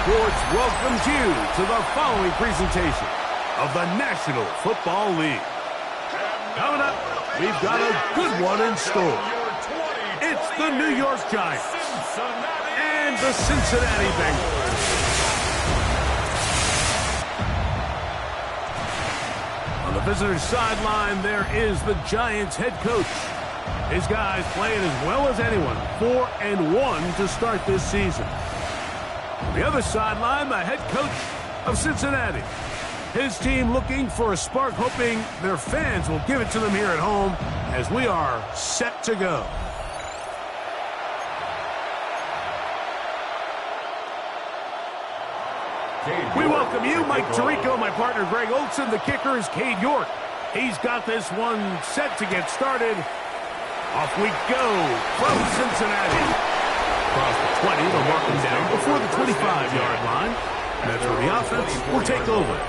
Sports welcomes you to the following presentation of the National Football League. Coming up, we've got a good one in store. It's the New York Giants and the Cincinnati Bengals. On the visitor's sideline, there is the Giants head coach. His guys playing as well as anyone, 4-1 to start this season. On the other sideline, the head coach of Cincinnati. His team looking for a spark, hoping their fans will give it to them here at home as we are set to go. We welcome you, Mike Tirico, my partner Greg Olson. The kicker is Cade York. He's got this one set to get started. Off we go from Cincinnati. Across the 20, they'll mark him down before the 25-yard line. And that's where the offense will take over.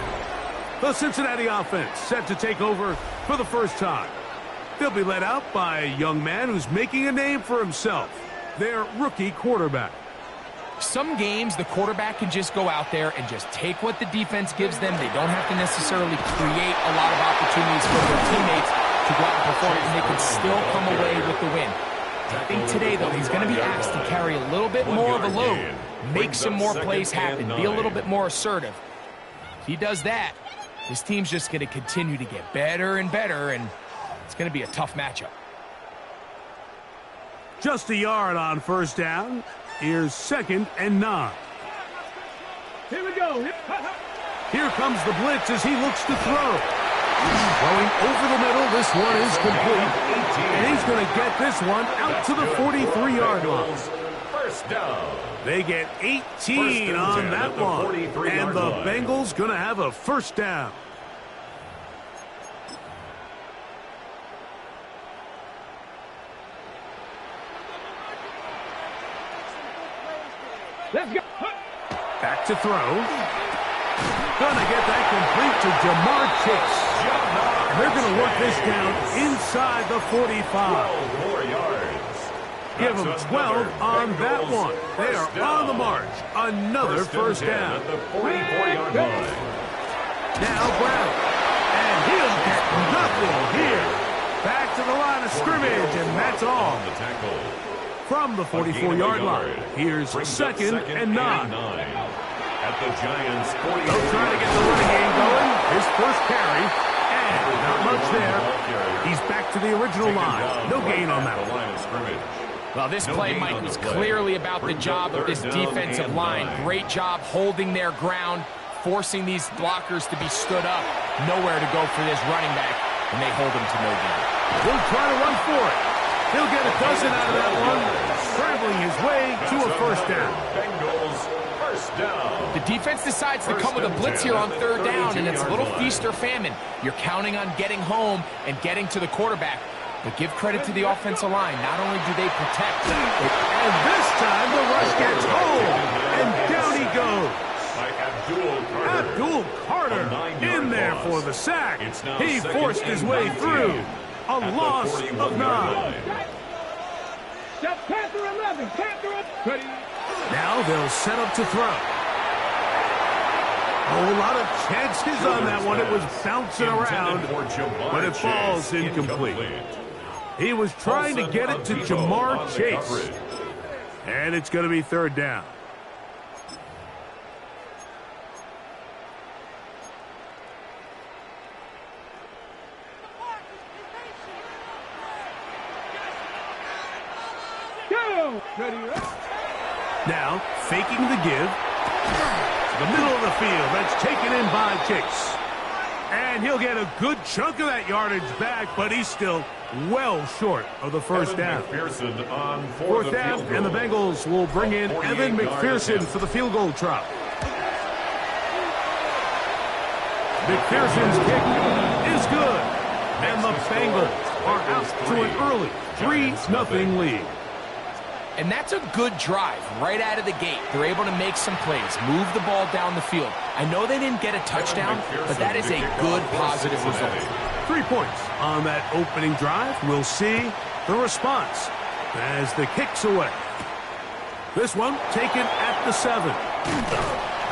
The Cincinnati offense set to take over for the first time. They'll be led out by a young man who's making a name for himself, their rookie quarterback. Some games, the quarterback can just go out there and just take what the defense gives them. They don't have to necessarily create a lot of opportunities for their teammates to go out and perform, and they can still come away with the win. I think today, though, he's going to be asked to carry a little bit more of a load, make some more plays happen, be a little bit more assertive. If he does that, his team's just going to continue to get better and better, and it's going to be a tough matchup. Just a yard on first down. Here's 2nd and 9. Here we go. Here comes the blitz as he looks to throw. Going over the middle, this one is complete. And he's going to get this one out to the 43-yard line. First down. They get 18 on that one. And the Bengals going to have a first down. Let's go. Back to throw. Gonna get that complete to Jamar Chase. And they're going to work this down inside the 45. 12 more yards. Give them 12 on that one. They are on the march. Another first down. At the 44-yard line. Now Brown. And he'll get nothing here. Back to the line of scrimmage, and that's all. The tackle. From the 44-yard line, here's 2nd and 9. At the Giants' 40. They'll try to get the running game going. His first carry, and not much there. He's back to the original line. No gain on that one. Well, this play, Mike, was clearly about the job of this defensive line. Great job holding their ground, forcing these blockers to be stood up. Nowhere to go for this running back, and they hold him to no gain. He'll try to run for it. He'll get a dozen out of that one, scrambling his way to a first down. Bengals first down. The defense decides to come with a blitz here on 3rd down, and it's a little feast or famine. You're counting on getting home and getting to the quarterback. But give credit to the offensive line. Not only do they protect, and this time the rush gets home, and down he goes. Abdul Carter in there for the sack. He forced his way through. A loss of 9. That's Panther 11. Panther ready. Now they'll set up to throw. A lot of chances on that one. It was bouncing around, but it falls incomplete. He was trying to get it to Jamar Chase. And it's going to be 3rd down. Ready. Now, faking the give. The middle of the field. That's taken in by Chase. And he'll get a good chunk of that yardage back, but he's still well short of the first down. On Fourth down, and the Bengals will bring in Evan McPherson for the field goal try. McPherson's kick is good, and the Bengals are out to an early 3-0 lead. And that's a good drive right out of the gate. They're able to make some plays, move the ball down the field. I know they didn't get a touchdown, but that is a good positive result. 3 points on that opening drive. We'll see the response as the kick's away. This one taken at the 7.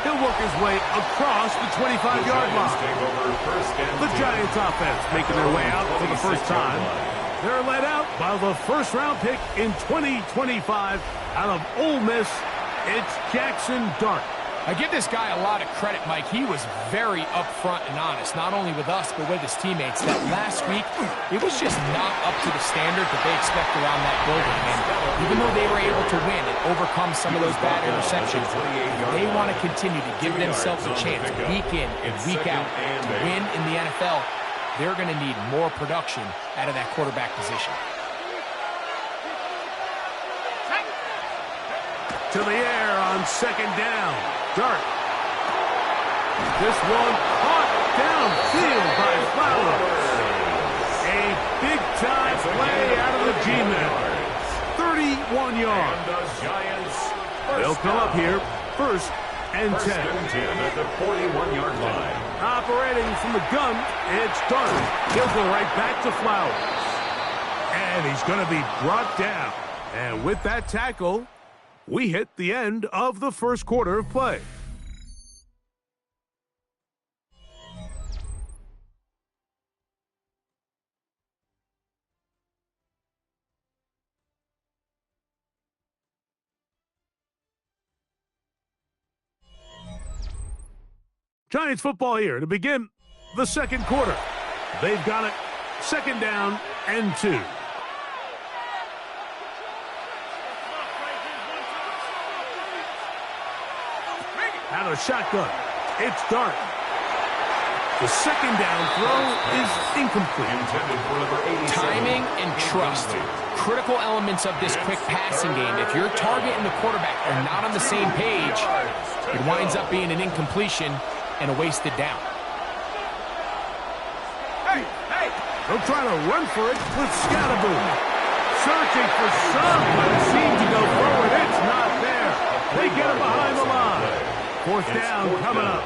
He'll work his way across the 25-yard line. The Giants offense making their way out for the first time. They're led out by the first-round pick in 2025 out of Ole Miss. It's Jackson Dart. I give this guy a lot of credit, Mike. He was very upfront and honest, not only with us, but with his teammates. That last week, it was just not up to the standard that they expect around that building. And even though they were able to win and overcome some of those bad interceptions, they want to continue to give themselves a chance week in and week out to win in the NFL. They're going to need more production out of that quarterback position. To the air on second down. Dart. This one caught downfield by Flowers. A big-time play out of the G-men. 31 yards. They'll come up here first and 10. At the 41-yard line. Operating from the gun, it's Dart. He'll go right back to Flowers. And he's going to be brought down. And with that tackle, we hit the end of the first quarter of play. Giants football here to begin the second quarter. They've got it second down and 2. Out of the shotgun, it's Dart. The second down throw is incomplete. Timing and trust, critical elements of this quick passing game. If your target and the quarterback are not on the same page, it winds up being an incompletion and a wasted down. They'll try to run for it with Scatterboom. Searching for someone who seemed to go forward. It's not there. They get him behind the line. Fourth down coming up.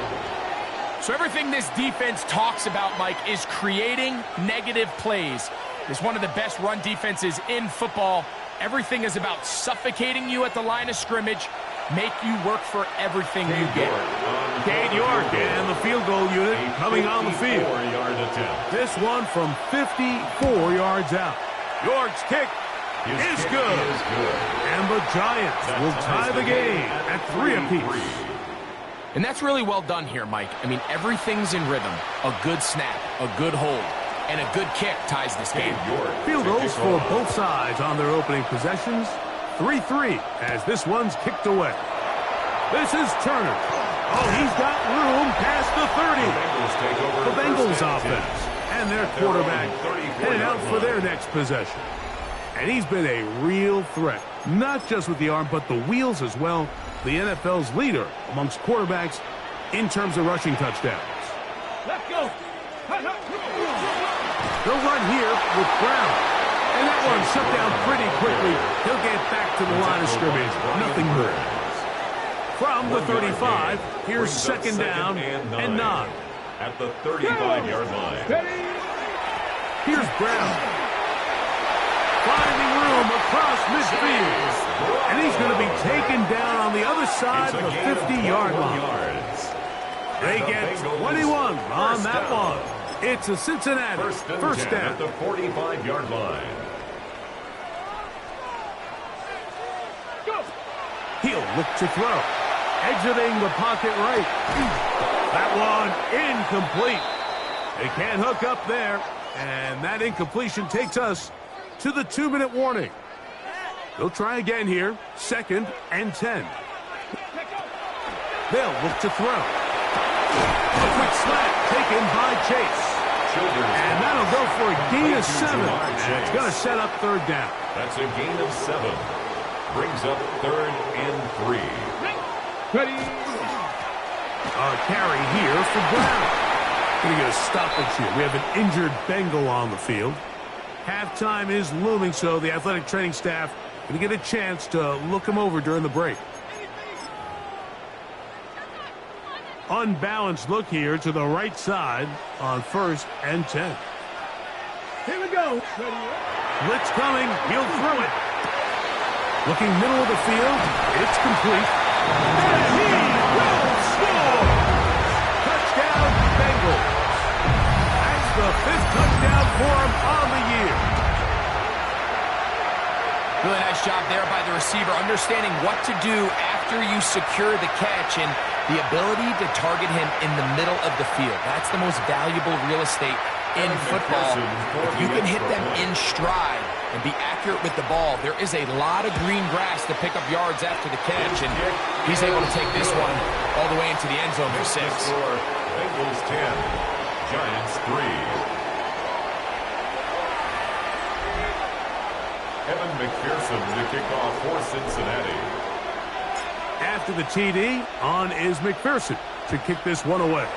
So everything this defense talks about, Mike, is creating negative plays. It's one of the best run defenses in football. Everything is about suffocating you at the line of scrimmage, make you work for everything you get. Cade York and the field goal unit coming on the field. This one from 54 yards out. York's kick is good. And the Giants will tie the game at 3 apiece. And that's really well done here, Mike. I mean, everything's in rhythm. A good snap, a good hold, and a good kick ties this game. Field goals for both sides on their opening possessions. 3-3 as this one's kicked away. This is Turner. Oh, he's got room past the 30. The Bengals offense and their quarterback heading out for their next possession. And he's been a real threat, not just with the arm, but the wheels as well. The NFL's leader amongst quarterbacks in terms of rushing touchdowns. Let's go. They'll run here with Brown. And that one shut down pretty quickly. He'll get back to the line of scrimmage. Nothing more. From the 35, here's second down and 9. At the 35-yard line. Here's Brown. Finding room across midfield. And he's going to be taken down on the other side of the 50-yard line. They get 21 on that one. It's a Cincinnati first down. At the 45-yard line. He'll look to throw. Exiting the pocket right. That one incomplete. They can't hook up there. And that incompletion takes us to the 2-minute warning. They'll try again here. Second and 10. They'll look to throw. A quick slant taken by Chase. And that'll go for a gain of 7. And it's going to set up third down. That's a gain of 7. Brings up 3rd and 3. Ready. A carry here for Brown. Going to get a stoppage here. We have an injured Bengal on the field. Halftime is looming, so the athletic training staff going to get a chance to look him over during the break. Unbalanced look here to the right side on 1st and 10. Here we go. Ready. Blitz coming. He'll throw it. Looking middle of the field. It's complete. And he will score! Touchdown, Bengals. That's the 5th touchdown for him on the year. Really nice job there by the receiver, understanding what to do after you secure the catch and the ability to target him in the middle of the field. That's the most valuable real estate in football. If you can hit them in stride and be accurate with the ball, there is a lot of green grass to pick up yards after the catch, and he's able to take this one all the way into the end zone for 6. Bengals 10, Giants 3. Evan McPherson to kick off for Cincinnati. After the TD, on is McPherson to kick this one away.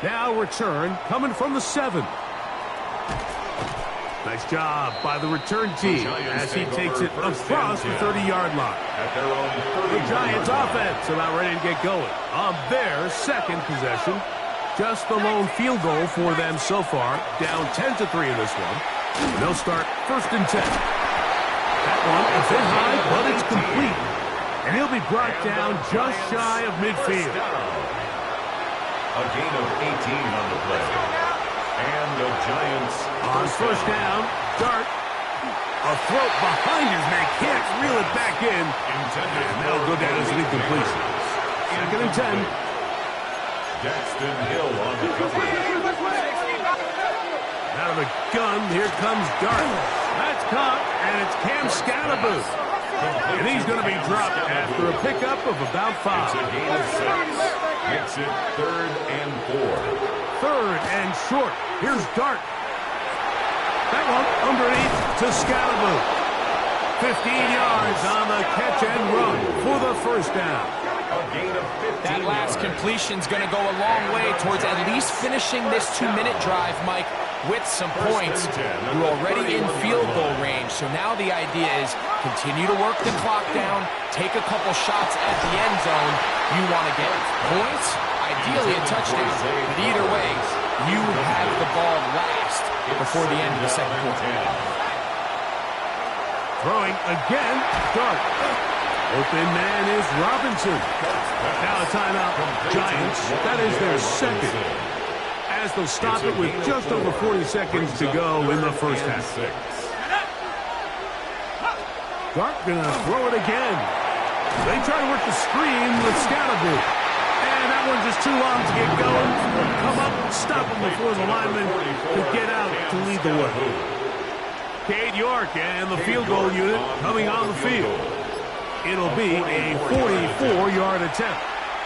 Now return coming from the 7. Nice job by the return team as he takes it across the 30-yard line. The Giants offense about ready to get going on their 2nd possession. Just the lone field goal for them so far, down 10-3 in this one. They'll start 1st and 10. That one is hit high, but it's complete. And he'll be brought down just shy of midfield. A gain of 18 on the play. And the Giants on 1st down, Dart. A throw behind his man. Can't reel it back in. And that'll go down as an incompletion. 2nd and 10. Daxton Hill on the coverage. Out of the gun, here comes Dart. That's caught, and it's Cam Scalaboo. And he's going to be dropped after a pickup of about 5. It's a gain of 6. Makes it 3rd and 4. 3rd and short. Here's Dart. That one underneath to Scalaboo. 15 yards on the catch and run for the 1st down. A gain of 15 That last completion's going to go a long way towards at least finishing this 2-minute drive, Mike, with some points. You're already in field goal range, so now the idea is continue to work the clock down, take a couple shots at the end zone. You want to get points, ideally a touchdown, but either way, you have the ball last before the end of the 2nd quarter. Throwing again, Dart. Open man is Robinson. Now a timeout, Giants. That is their 2nd. As they'll stop it with just over 40 seconds to go in the 1st half. Dart gonna throw it again. They try to work the screen with Scalaboo. And that one's just too long to get going. Come up, stop him before the lineman could get out to lead the way. Cade York and the field goal unit coming on the field. It'll be a 44-yard attempt.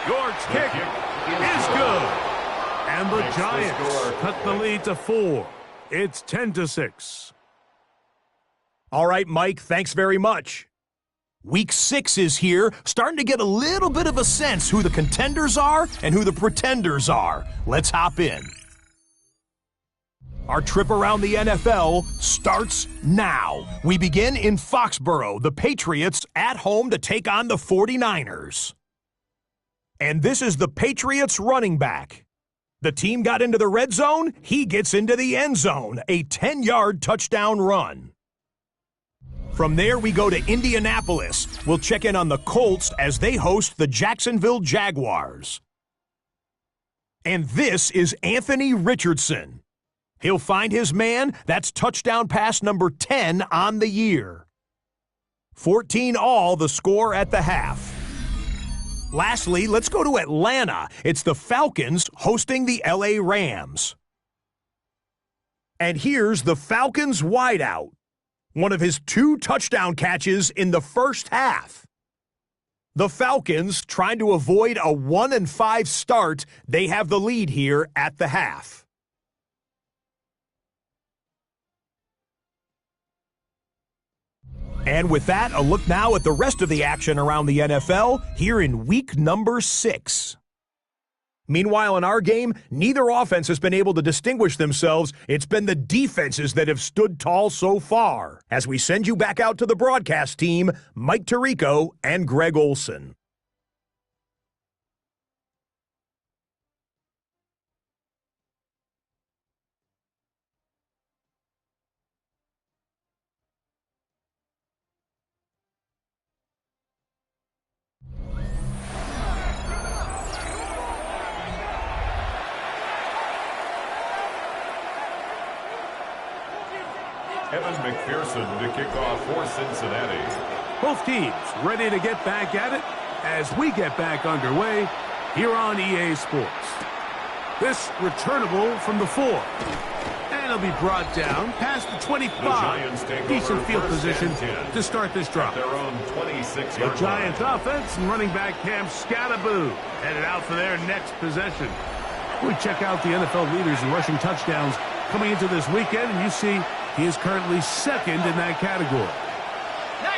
York's kick is good. And the Giants cut the lead to 4. It's 10-6. All right, Mike, thanks very much. Week 6 is here, starting to get a little bit of a sense who the contenders are and who the pretenders are. Let's hop in. Our trip around the NFL starts now. We begin in Foxborough, the Patriots at home to take on the 49ers. And this is the Patriots running back. The team got into the red zone, he gets into the end zone, a 10-yard touchdown run. From there, we go to Indianapolis. We'll check in on the Colts as they host the Jacksonville Jaguars. And this is Anthony Richardson. He'll find his man. That's touchdown pass number 10 on the year. 14 all the score at the half. Lastly, let's go to Atlanta. It's the Falcons hosting the LA Rams. And here's the Falcons wideout. One of his 2 touchdown catches in the first half. The Falcons trying to avoid a 1-5 start. They have the lead here at the half. And with that, a look now at the rest of the action around the NFL here in week number 6. Meanwhile, in our game, neither offense has been able to distinguish themselves. It's been the defenses that have stood tall so far. As we send you back out to the broadcast team, Mike Tirico and Greg Olson. Evan McPherson to kick off for Cincinnati. Both teams ready to get back at it as we get back underway here on EA Sports. This returnable from the 4. And it'll be brought down past the 25. Decent field position to start this drop. Their own 26-yard The Giants offense and running back Cam Scattaboo headed out for their next possession. We check out the NFL leaders in rushing touchdowns coming into this weekend, and you see he is currently second in that category. 19,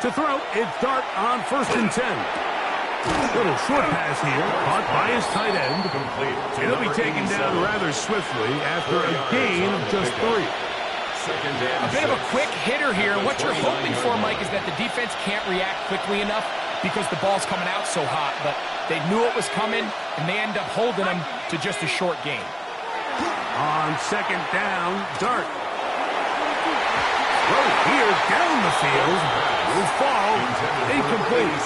To throw, it's Dart on 1st and 10. Little short pass here, caught by his tight end. It'll be taken down rather swiftly after a gain of just 3. A bit of a quick hitter here. What you're hoping for, Mike, is that the defense can't react quickly enough because the ball's coming out so hot. But they knew it was coming, and they end up holding them to just a short gain. On 2nd down, Dart. Throw here down the field. Will fall. Incomplete.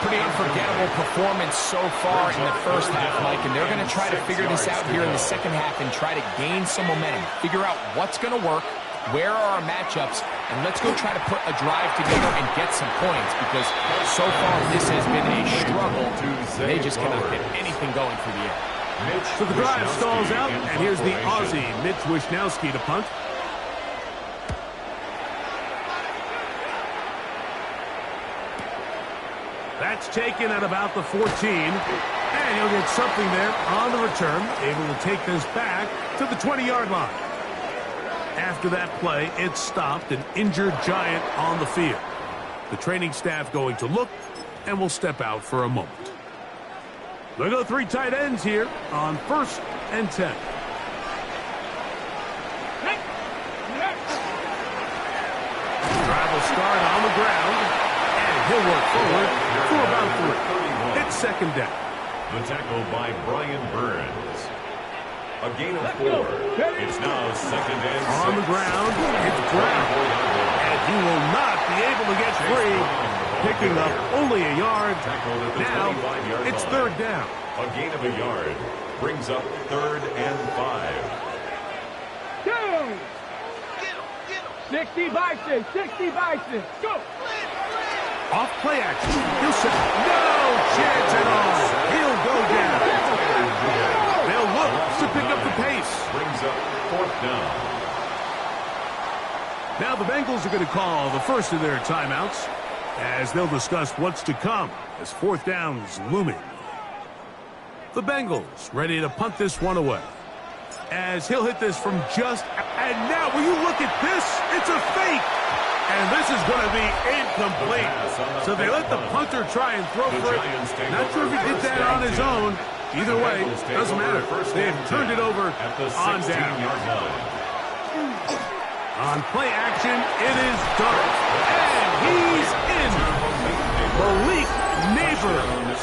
Pretty unforgettable performance so far in the first half, Mike, and they're going to try to figure this out here in the second half and try to gain some momentum. Figure out what's going to work, where are our matchups, and let's go try to put a drive together and get some points because so far this has been a struggle. They just cannot get anything going through the air. So the drive stalls out, and here's the Aussie, Mitch Wishnowsky, to punt. That's taken at about the 14, and he'll get something there on the return, able to take this back to the 20-yard line. After that play, it stopped an injured Giant on the field. The training staff going to look, and will step out for a moment. They go 3 tight ends here on 1st and 10. Drive will start on the ground, and he'll work forward for about 3. It's 2nd down. The tackle by Brian Burns. A gain of 4. It's now 2nd and 6. On the ground, it's Brown, and he will not be able to get free, picking up only a yard. Now, it's 3rd down. A gain of a yard brings up 3rd and 5. Go! 60 by 6, 60 by 6, go! Off play action. He'll set. No chance at all. He'll go down. They'll look to pick up the pace. Brings up 4th down. Now the Bengals are going to call the first of their timeouts as they'll discuss what's to come as 4th down is looming. The Bengals ready to punt this one away. As he'll hit this from just... And now, will you look at this? It's a fake. And this is going to be incomplete. So they let the punter try and throw for it. Not sure if he did that on his own. Either way, doesn't matter. They have turned it over on down. On play action, it is Dart. And he's in. Malik Neighbors.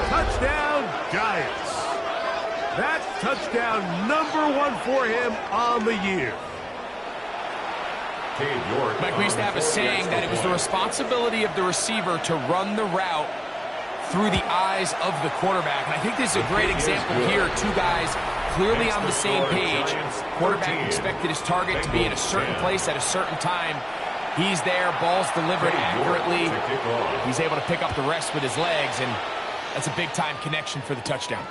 Touchdown, Giants. That's touchdown number 1 for him on the year. Mike, we used to have a saying that it was the responsibility of the receiver to run the route through the eyes of the quarterback. And I think this is a great example here. 2 guys clearly on the same page. Quarterback expected his target to be in a certain place at a certain time. He's there, ball's delivered accurately. He's able to pick up the rest with his legs, and that's a big-time connection for the touchdown.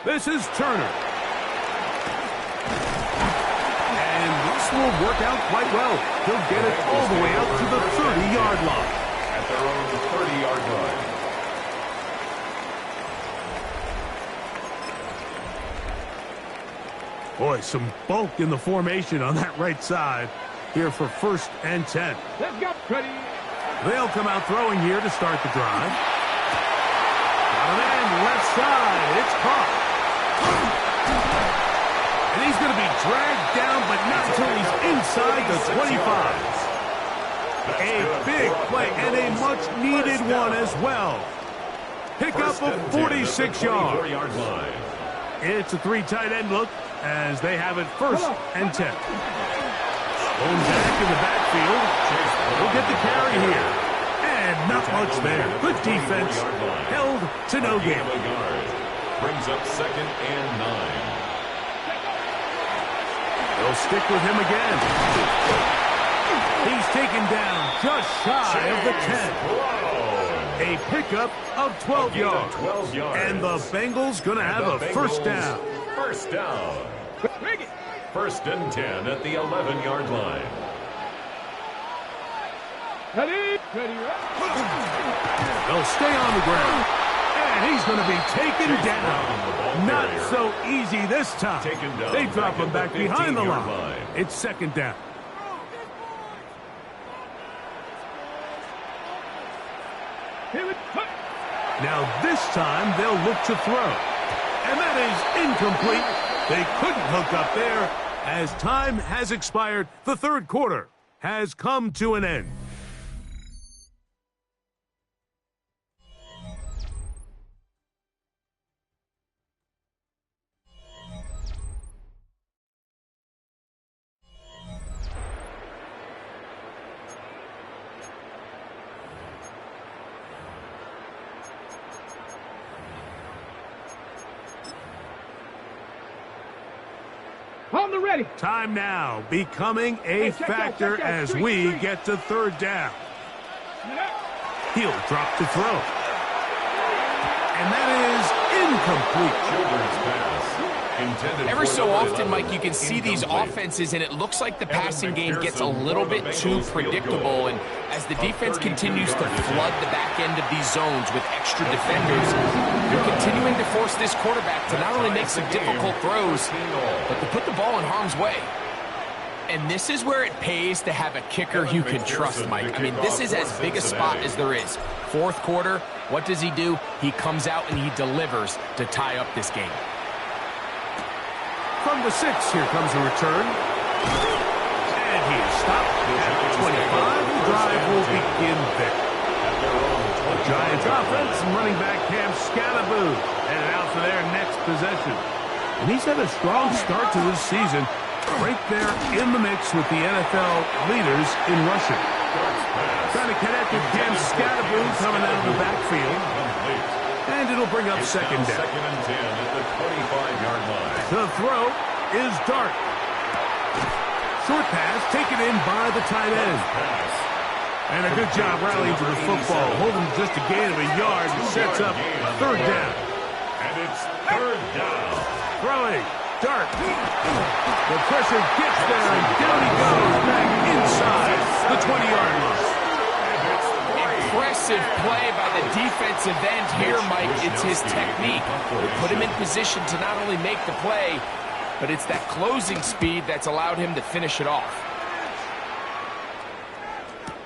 This is Turner. And this will work out quite well. He'll get it all the way out to the 30-yard line. at their own 30-yard line. Boy, some bulk in the formation on that right side here for 1st and 10. Let's go, Cuddy. They'll come out throwing here to start the drive. Got him in, left side. It's caught. And he's going to be dragged down, but not until he's inside the 25. A big play and a much-needed one as well. Pickup of 46 yards. It's a 3 tight end look as they have it 1st and 10. Going back in the backfield. We'll get the carry here. And not much there. Good defense. Held to no gain. Brings up 2nd and 9. They'll stick with him again. He's taken down just shy of the 10. A pickup of 12 yards. And the Bengals going to have a 1st down. 1st down. 1st and 10 at the 11-yard line. Ready? They'll stay on the ground. And he's going to be taken down. Not so easy this time. They drop him back behind the line. It's 2nd down. Now this time they'll look to throw. And that is incomplete. They couldn't hook up there as time has expired. The 3rd quarter has come to an end. On the ready. Time now becoming a factor as we get to 3rd down. He'll drop to throw. And that is incomplete. Children's pass. Every so often, Mike, you can see these offenses, and it looks like the passing game gets a little bit too predictable. And as the defense continues to flood the back end of these zones with extra defenders, you're continuing to force this quarterback to not only make some difficult throws, but to put the ball in harm's way. And this is where it pays to have a kicker you can trust, Mike. I mean, this is as big a spot as there is. 4th quarter, what does he do? He comes out and he delivers to tie up this game. From the 6, here comes a return. And he is stopped at the 25. The drive will begin there. The Giants offense and running back Cam Scatterboo headed out for their next possession. And he's had a strong start to this season, right there in the mix with the NFL leaders in rushing. Trying to connect with Cam Scatterboo coming out of the backfield. And it'll bring up 2nd down. 2nd and 10 at the 25-yard line. The throw is Dart. Short pass taken in by the tight end. And a good job rallying to the football, holding just a gain of a yard and sets up 3rd down. And it's 3rd down. Throwing, Dart. The pressure gets there, and down he goes back inside the 20-yard line. Impressive play by the defensive end here, Mike. It's his technique. They put him in position to not only make the play, but it's that closing speed that's allowed him to finish it off.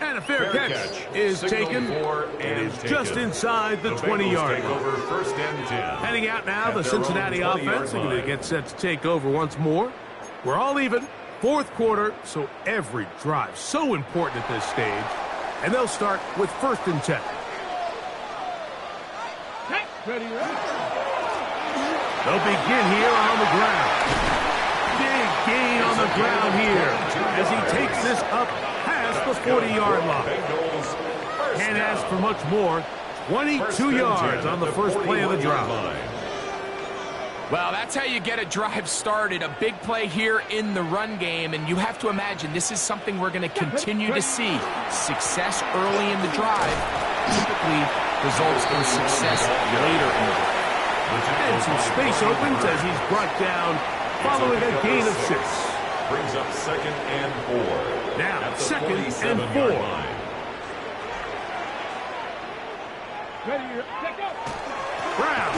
And a fair catch is taken. It is just inside the 20-yard line. 1st and 10. Heading out now, the Cincinnati offense are going to get set to take over once more. We're all even. 4th quarter, so every drive so important at this stage. And they'll start with 1st and 10. They'll begin here on the ground. Big gain on the ground here as he takes this up past the 40-yard line. Can't ask for much more. 22 yards on the first play of the drive. Well, that's how you get a drive started. A big play here in the run game, and you have to imagine this is something we're going to continue to see. Success early in the drive typically results in success later in the drive. And some space opens as he's brought down following a gain of 6. Brings up 2nd and 4. Now, 2nd and 4. Ready, let go. Brown.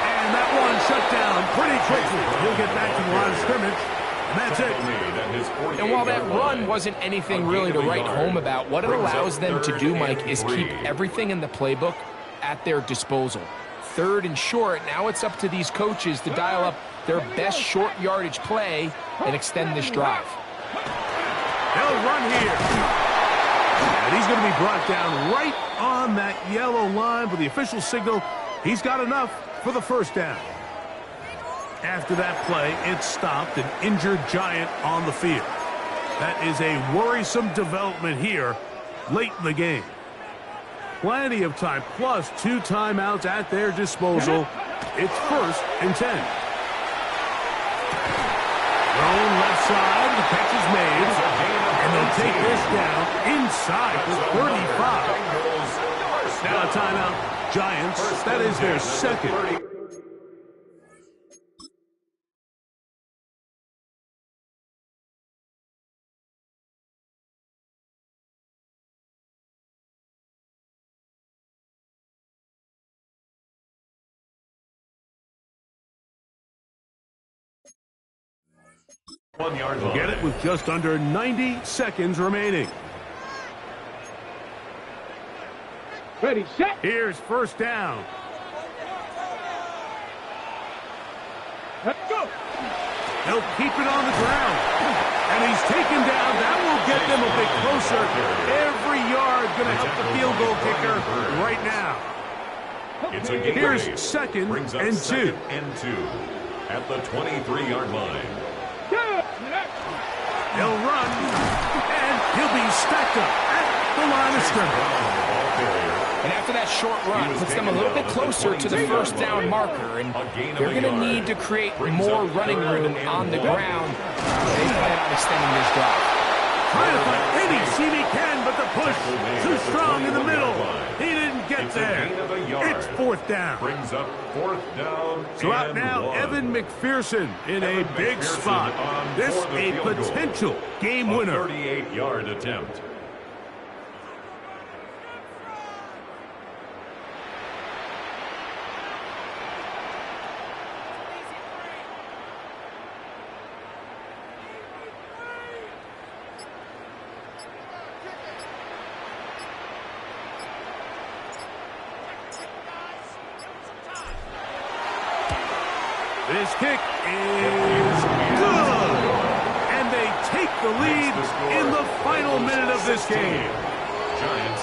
And that one shut down pretty quickly. He'll get back to the line of scrimmage, and that's it. And while that run wasn't anything really to write home about, what it allows them to do, Mike, is keep everything in the playbook at their disposal. Third and short, now it's up to these coaches to dial up their best short yardage play and extend this drive. They'll run here. And he's going to be brought down right on that yellow line, but the official signal, he's got enough for the first down. After that play, it stopped an injured Giant on the field. That is a worrisome development here late in the game. Plenty of time, plus 2 timeouts at their disposal. It's 1st and 10. Thrown left side, the catch is made. And they'll take this down inside the 35. Now a timeout, Giants. That is their second. Get it with just under 90 seconds remaining. Ready, set. Here's first down. Let's go. He'll keep it on the ground. And he's taken down. That will get them a bit closer. Every yard going to help the field goal kicker right now. It's a Here's gain. second Brings up and 2. second and 2 at the 23-yard line. He'll run, and he'll be stacked up at the line of scrimmage. And after that short run, puts them a little bit closer to the first down marker, and they're going to need to create more running room on the ground. They plan on extending this drive. Trying to find any seam he can, but the push too strong in the middle. He didn't get there. It's 4th down. Brings up 4th down. So out now, 1. Evan McPherson in a big spot. This a potential game winner. 38-yard attempt. This kick is good. And they take the lead in the final minute of this game.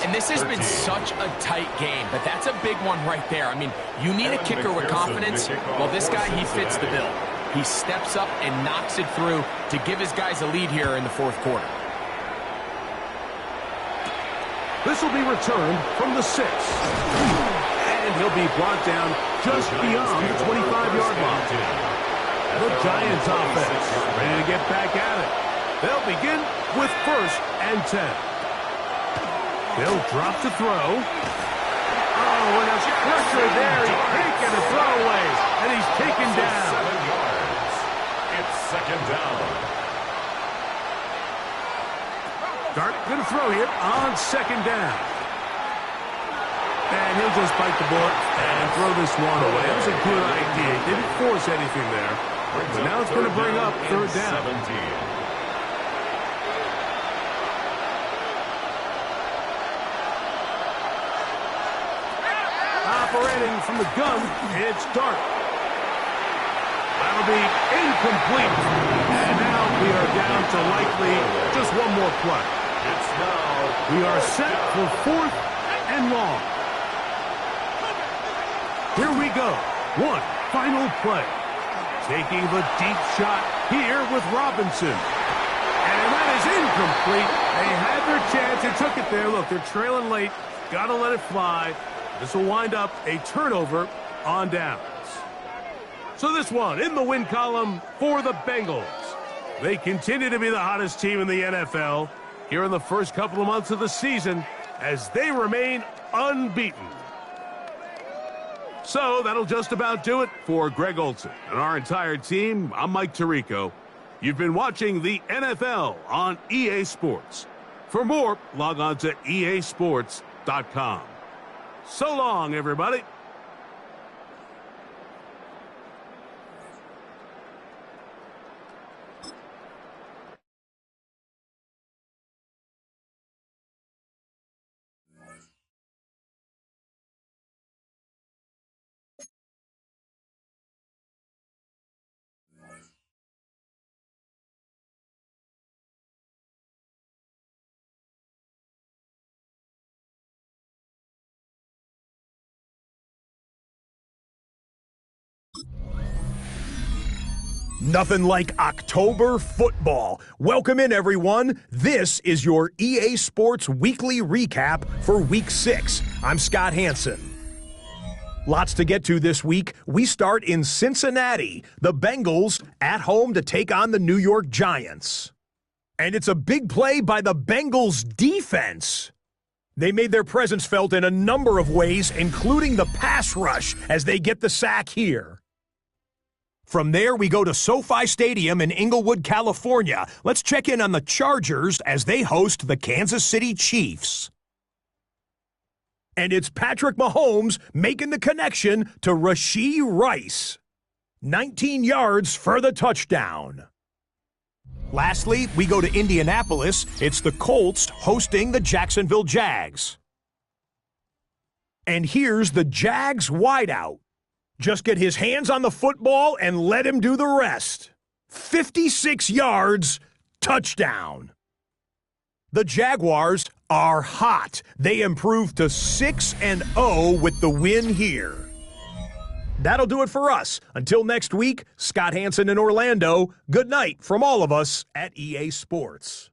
And this has been such a tight game, but that's a big one right there. I mean, you need a kicker with confidence. Well, this guy, he fits the bill. He steps up and knocks it through to give his guys a lead here in the 4th quarter. This will be returned from the 6. And he'll be brought down just beyond the 25-yard line. The Giants offense ready to get back at it. They'll begin with 1st and 10. They'll drop to throw. Oh, and there's pressure there. He can't get a throwaway, and he's taken down. 7 yards. It's 2nd down. Dart going to throw here on 2nd down. And he'll just bite the bullet and throw this one away. That was a good idea. He didn't force anything there. But now it's going to bring up 3rd down. 17. Operating from the gun, it's Dart. That'll be incomplete. And now we are down to likely just one more play. It's now. We are set for 4th and long. Here we go. One final play. Taking the deep shot here with Robinson. And that is incomplete. They had their chance. They took it there. Look, they're trailing late. Got to let it fly. This will wind up a turnover on downs. So this one in the win column for the Bengals. They continue to be the hottest team in the NFL here in the first couple of months of the season as they remain unbeaten. So that'll just about do it for Greg Olson and our entire team. I'm Mike Tirico. You've been watching the NFL on EA Sports. For more, log on to easports.com. So long, everybody. Nothing like October football. Welcome in, everyone. This is your EA Sports Weekly Recap for Week 6. I'm Scott Hansen. Lots to get to this week. We start in Cincinnati. The Bengals at home to take on the New York Giants. And it's a big play by the Bengals defense. They made their presence felt in a number of ways, including the pass rush, as they get the sack here. From there, we go to SoFi Stadium in Inglewood, California. Let's check in on the Chargers as they host the Kansas City Chiefs. And it's Patrick Mahomes making the connection to Rashee Rice. 19 yards for the touchdown. Lastly, we go to Indianapolis. It's the Colts hosting the Jacksonville Jags. And here's the Jags wideout. Just get his hands on the football and let him do the rest. 56 yards, touchdown. The Jaguars are hot. They improved to 6-0 with the win here. That'll do it for us. Until next week, Scott Hansen in Orlando, good night from all of us at EA Sports.